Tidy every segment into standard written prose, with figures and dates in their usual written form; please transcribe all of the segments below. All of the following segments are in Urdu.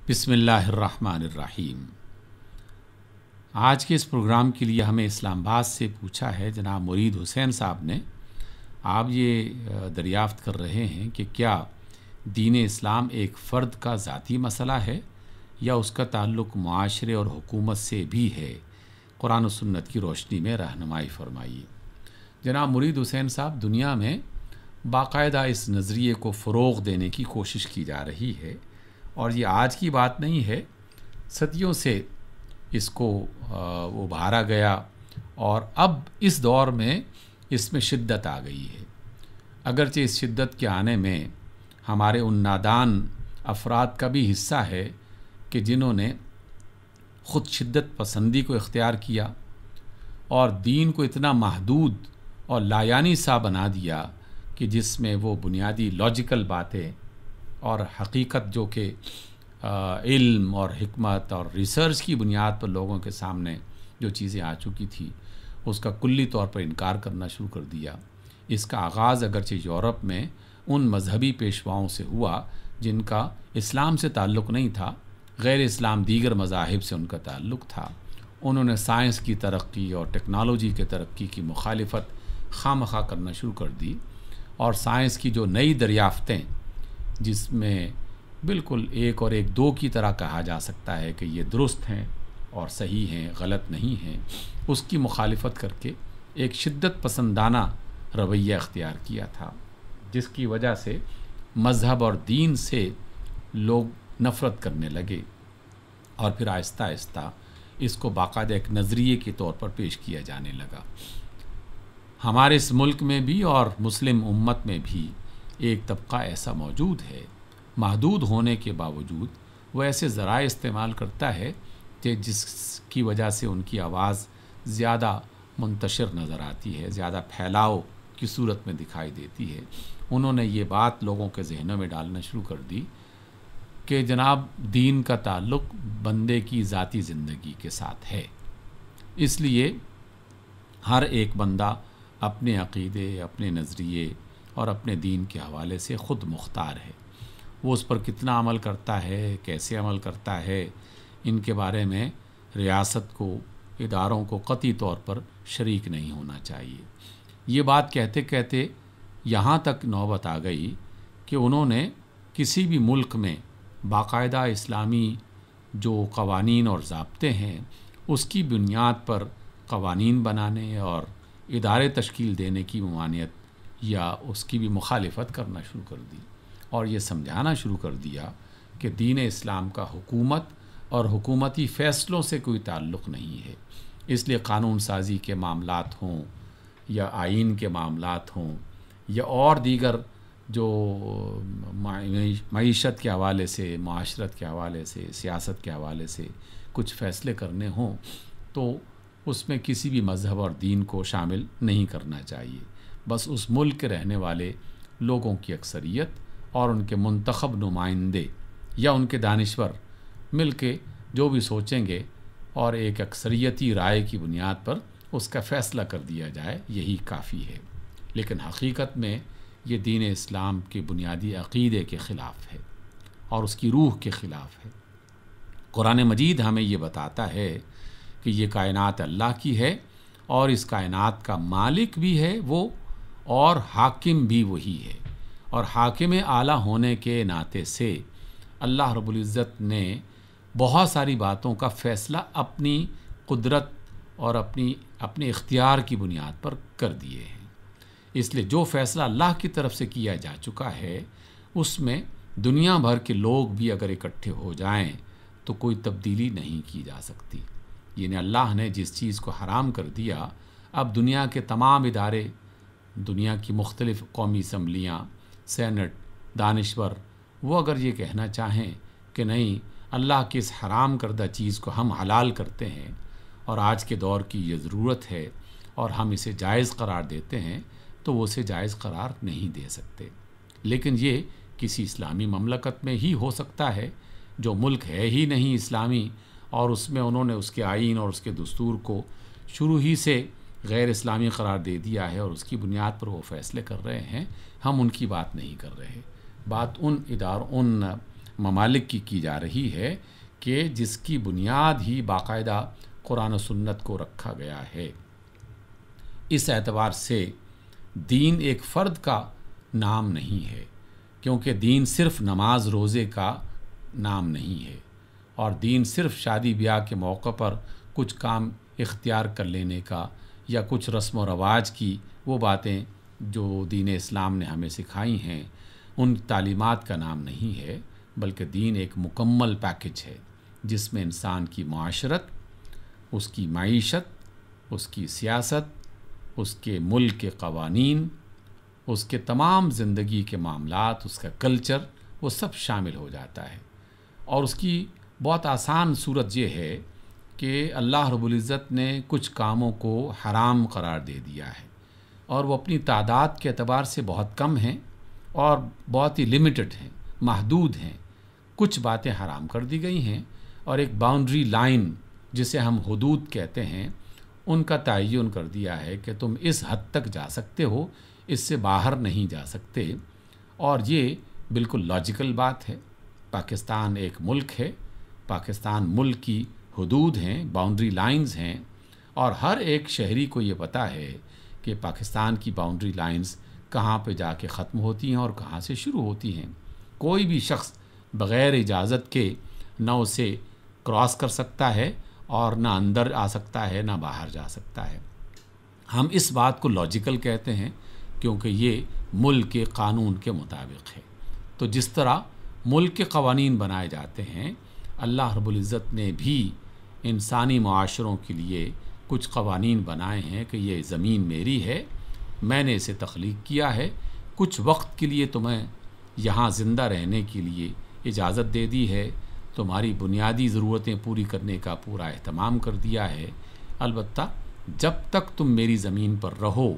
بسم اللہ الرحمن الرحیم۔ آج کے اس پروگرام کے لیے ہمیں اسلام آباد سے پوچھا ہے جناب مرید حسین صاحب نے۔ آپ یہ دریافت کر رہے ہیں کہ کیا دین اسلام ایک فرد کا ذاتی مسئلہ ہے یا اس کا تعلق معاشرے اور حکومت سے بھی ہے؟ قرآن و سنت کی روشنی میں رہنمائی فرمائیے۔ جناب مرید حسین صاحب، دنیا میں باقاعدہ اس نظریے کو فروغ دینے کی کوشش کی جا رہی ہے، اور یہ آج کی بات نہیں ہے، صدیوں سے اس کو ابھارا گیا، اور اب اس دور میں اس میں شدت آ گئی ہے۔ اگرچہ اس شدت کے آنے میں ہمارے ان نادان افراد کا بھی حصہ ہے کہ جنہوں نے خود شدت پسندی کو اختیار کیا اور دین کو اتنا محدود اور لایعنی سا بنا دیا کہ جس میں وہ بنیادی لاجیکل باتیں اور حقیقت جو کہ علم اور حکمت اور ریسرچ کی بنیاد پر لوگوں کے سامنے جو چیزیں آ چکی تھی اس کا کلی طور پر انکار کرنا شروع کر دیا۔ اس کا آغاز اگرچہ یورپ میں ان مذہبی پیشواؤں سے ہوا جن کا اسلام سے تعلق نہیں تھا، غیر اسلام دیگر مذاہب سے ان کا تعلق تھا۔ انہوں نے سائنس کی ترقی اور ٹیکنالوجی کے ترقی کی مخالفت خواہ مخواہ کرنا شروع کر دی، اور سائنس کی جو نئی دریافتیں جس میں بالکل ایک اور ایک دو کی طرح کہا جا سکتا ہے کہ یہ درست ہیں اور صحیح ہیں، غلط نہیں ہیں، اس کی مخالفت کر کے ایک شدت پسندانہ رویہ اختیار کیا تھا، جس کی وجہ سے مذہب اور دین سے لوگ نفرت کرنے لگے، اور پھر آہستہ آہستہ اس کو باقاعدہ ایک نظریے کے طور پر پیش کیا جانے لگا۔ ہمارے اس ملک میں بھی اور مسلم امت میں بھی ایک طبقہ ایسا موجود ہے، محدود ہونے کے باوجود وہ ایسے ذرائع استعمال کرتا ہے کہ جس کی وجہ سے ان کی آواز زیادہ منتشر نظر آتی ہے، زیادہ پھیلاؤ کی صورت میں دکھائی دیتی ہے۔ انہوں نے یہ بات لوگوں کے ذہنوں میں ڈالنا شروع کر دی کہ جناب دین کا تعلق بندے کی ذاتی زندگی کے ساتھ ہے، اس لیے ہر ایک بندہ اپنے عقیدے، اپنے نظریے اور اپنے دین کے حوالے سے خود مختار ہے۔ وہ اس پر کتنا عمل کرتا ہے، کیسے عمل کرتا ہے، ان کے بارے میں ریاست کو، اداروں کو قطعی طور پر شریک نہیں ہونا چاہیے۔ یہ بات کہتے کہتے یہاں تک نوبت آ گئی کہ انہوں نے کسی بھی ملک میں باقاعدہ اسلامی جو قوانین اور ضابطے ہیں اس کی بنیاد پر قوانین بنانے اور ادارے تشکیل دینے کی ممانعت یا اس کی بھی مخالفت کرنا شروع کر دی، اور یہ سمجھانا شروع کر دیا کہ دین اسلام کا حکومت اور حکومتی فیصلوں سے کوئی تعلق نہیں ہے، اس لیے قانون سازی کے معاملات ہوں یا آئین کے معاملات ہوں یا اور دیگر جو معیشت کے حوالے سے، معاشرت کے حوالے سے، سیاست کے حوالے سے کچھ فیصلے کرنے ہوں تو اس میں کسی بھی مذہب اور دین کو شامل نہیں کرنا چاہیے۔ بس اس ملک کے رہنے والے لوگوں کی اکثریت اور ان کے منتخب نمائندے یا ان کے دانشور مل کے جو بھی سوچیں گے اور ایک اکثریتی رائے کی بنیاد پر اس کا فیصلہ کر دیا جائے، یہی کافی ہے۔ لیکن حقیقت میں یہ دین اسلام کے بنیادی عقیدے کے خلاف ہے اور اس کی روح کے خلاف ہے۔ قرآن مجید ہمیں یہ بتاتا ہے کہ یہ کائنات اللہ کی ہے اور اس کائنات کا مالک بھی ہے وہ، اور حاکم بھی وہی ہے، اور حاکم اعلیٰ ہونے کے ناطے سے اللہ رب العزت نے بہت ساری باتوں کا فیصلہ اپنی قدرت اور اپنے اختیار کی بنیاد پر کر دیے ہیں۔ اس لیے جو فیصلہ اللہ کی طرف سے کیا جا چکا ہے اس میں دنیا بھر کے لوگ بھی اگر اکٹھے ہو جائیں تو کوئی تبدیلی نہیں کی جا سکتی۔ یعنی اللہ نے جس چیز کو حرام کر دیا، اب دنیا کے تمام ادارے، دنیا کی مختلف قومی اسمبلیاں، سینٹ، دانشور، وہ اگر یہ کہنا چاہیں کہ نہیں، اللہ کی اس حرام کردہ چیز کو ہم حلال کرتے ہیں اور آج کے دور کی یہ ضرورت ہے اور ہم اسے جائز قرار دیتے ہیں، تو وہ اسے جائز قرار نہیں دے سکتے۔ لیکن یہ کسی اسلامی مملکت میں ہی ہو سکتا ہے جو ملک ہے ہی نہیں اسلامی، اور اس میں انہوں نے اس کے آئین اور اس کے دستور کو شروع ہی سے غیر اسلامی قرار دے دیا ہے، اور اس کی بنیاد پر وہ فیصلے کر رہے ہیں۔ ہم ان کی بات نہیں کر رہے، بات ان ممالک کی جا رہی ہے کہ جس کی بنیاد ہی باقاعدہ قرآن و سنت کو رکھا گیا ہے۔ اس اعتبار سے دین ایک فرد کا نام نہیں ہے، کیونکہ دین صرف نماز روزے کا نام نہیں ہے، اور دین صرف شادی بیاہ کے موقع پر کچھ کام اختیار کر لینے کا یا کچھ رسم و رواج کی وہ باتیں جو دین اسلام نے ہمیں سکھائی ہیں ان تعلیمات کا نام نہیں ہے، بلکہ دین ایک مکمل پیکج ہے جس میں انسان کی معاشرت، اس کی معیشت، اس کی سیاست، اس کے ملک کے قوانین، اس کے تمام زندگی کے معاملات، اس کا کلچر، وہ سب شامل ہو جاتا ہے۔ اور اس کی بہت آسان صورت یہ ہے کہ اللہ رب العزت نے کچھ کاموں کو حرام قرار دے دیا ہے، اور وہ اپنی تعداد کے اعتبار سے بہت کم ہیں اور بہت ہی لمیٹڈ ہیں، محدود ہیں۔ کچھ باتیں حرام کر دی گئی ہیں، اور ایک باؤنڈری لائن جسے ہم حدود کہتے ہیں ان کا تعین کر دیا ہے کہ تم اس حد تک جا سکتے ہو، اس سے باہر نہیں جا سکتے۔ اور یہ بالکل لاجیکل بات ہے۔ پاکستان ایک ملک ہے، پاکستان ملک کی حدود ہیں، باؤنڈری لائنز ہیں، اور ہر ایک شہری کو یہ پتہ ہے کہ پاکستان کی باؤنڈری لائنز کہاں پہ جا کے ختم ہوتی ہیں اور کہاں سے شروع ہوتی ہیں۔ کوئی بھی شخص بغیر اجازت کے نہ اسے کراس کر سکتا ہے اور نہ اندر آ سکتا ہے نہ باہر جا سکتا ہے۔ ہم اس بات کو لاجیکل کہتے ہیں کیونکہ یہ ملک کے قانون کے مطابق ہے۔ تو جس طرح ملک کے قوانین بنائے جاتے ہیں، اللہ رب العزت نے بھی انسانی معاشروں کے لیے کچھ قوانین بنائے ہیں کہ یہ زمین میری ہے، میں نے اسے تخلیق کیا ہے، کچھ وقت کے لیے تمہیں یہاں زندہ رہنے کے لیے اجازت دے دی ہے، تمہاری بنیادی ضرورتیں پوری کرنے کا پورا اہتمام کر دیا ہے، البتہ جب تک تم میری زمین پر رہو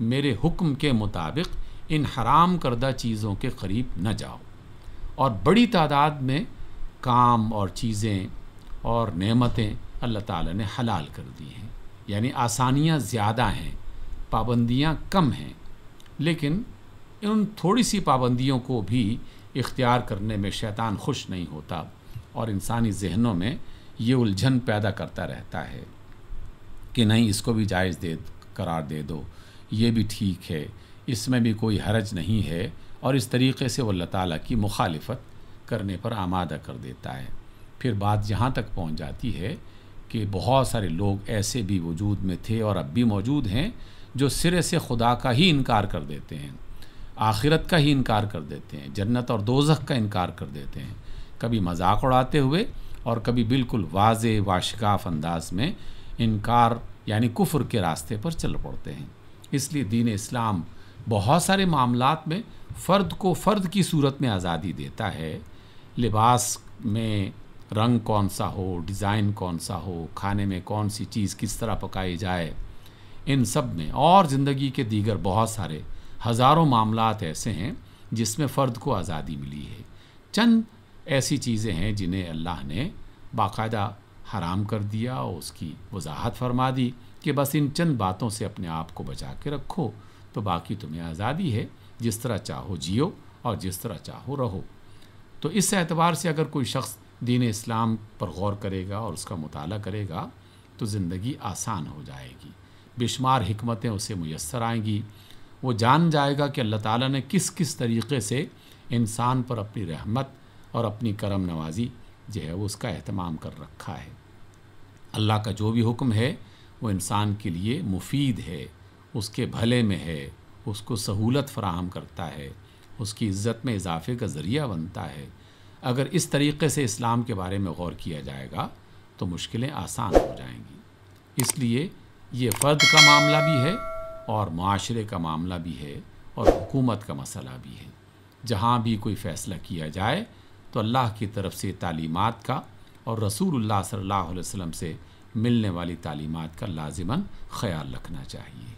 میرے حکم کے مطابق ان حرام کردہ چیزوں کے قریب نہ جاؤ۔ اور بڑی تعداد میں کام اور چیزیں اور نعمتیں اللہ تعالیٰ نے حلال کر دی ہیں، یعنی آسانیاں زیادہ ہیں، پابندیاں کم ہیں، لیکن ان تھوڑی سی پابندیوں کو بھی اختیار کرنے میں شیطان خوش نہیں ہوتا، اور انسانی ذہنوں میں یہ الجھن پیدا کرتا رہتا ہے کہ نہیں اس کو بھی جائز قرار دے دو، یہ بھی ٹھیک ہے، اس میں بھی کوئی حرج نہیں ہے، اور اس طریقے سے وہ اللہ تعالیٰ کی مخالفت کرنے پر آمادہ کر دیتا ہے۔ پھر بات یہاں تک پہنچ جاتی ہے کہ بہت سارے لوگ ایسے بھی وجود میں تھے اور اب بھی موجود ہیں جو سرے سے خدا کا ہی انکار کر دیتے ہیں، آخرت کا ہی انکار کر دیتے ہیں، جنت اور دوزخ کا انکار کر دیتے ہیں، کبھی مذاق اڑاتے ہوئے اور کبھی بالکل واضح واشکاف انداز میں انکار یعنی کفر کے راستے پر چل پڑتے ہیں۔ اس لیے دین اسلام بہت سارے معاملات میں فرد کو فرد کی صورت میں آزادی دیتا ہے، لباس میں رنگ کون سا ہو، ڈیزائن کون سا ہو، کھانے میں کون سی چیز کس طرح پکائی جائے، ان سب میں، اور زندگی کے دیگر بہت سارے ہزاروں معاملات ایسے ہیں جس میں فرد کو آزادی ملی ہے۔ چند ایسی چیزیں ہیں جنہیں اللہ نے باقاعدہ حرام کر دیا اور اس کی وضاحت فرما دی کہ بس ان چند باتوں سے اپنے آپ کو بچا کے رکھو، تو باقی تمہیں آزادی ہے، جس طرح چاہو جیو اور جس طرح چاہو رہو۔ تو اس اعتبار سے اگر کوئی شخص دین اسلام پر غور کرے گا اور اس کا مطالعہ کرے گا تو زندگی آسان ہو جائے گی، بے شمار حکمتیں اسے میسر آئیں گی، وہ جان جائے گا کہ اللہ تعالیٰ نے کس کس طریقے سے انسان پر اپنی رحمت اور اپنی کرم نوازی جو ہے وہ اس کا اہتمام کر رکھا ہے۔ اللہ کا جو بھی حکم ہے وہ انسان کے لیے مفید ہے، اس کے بھلے میں ہے، اس کو سہولت فراہم کرتا ہے، اس کی عزت میں اضافے کا ذریعہ بنتا ہے۔ اگر اس طریقے سے اسلام کے بارے میں غور کیا جائے گا تو مشکلیں آسان ہو جائیں گی۔ اس لیے یہ فرد کا معاملہ بھی ہے اور معاشرے کا معاملہ بھی ہے اور حکومت کا مسئلہ بھی ہے۔ جہاں بھی کوئی فیصلہ کیا جائے تو اللہ کی طرف سے تعلیمات کا اور رسول اللہ صلی اللہ علیہ وسلم سے ملنے والی تعلیمات کا لازماً خیال رکھنا چاہیے۔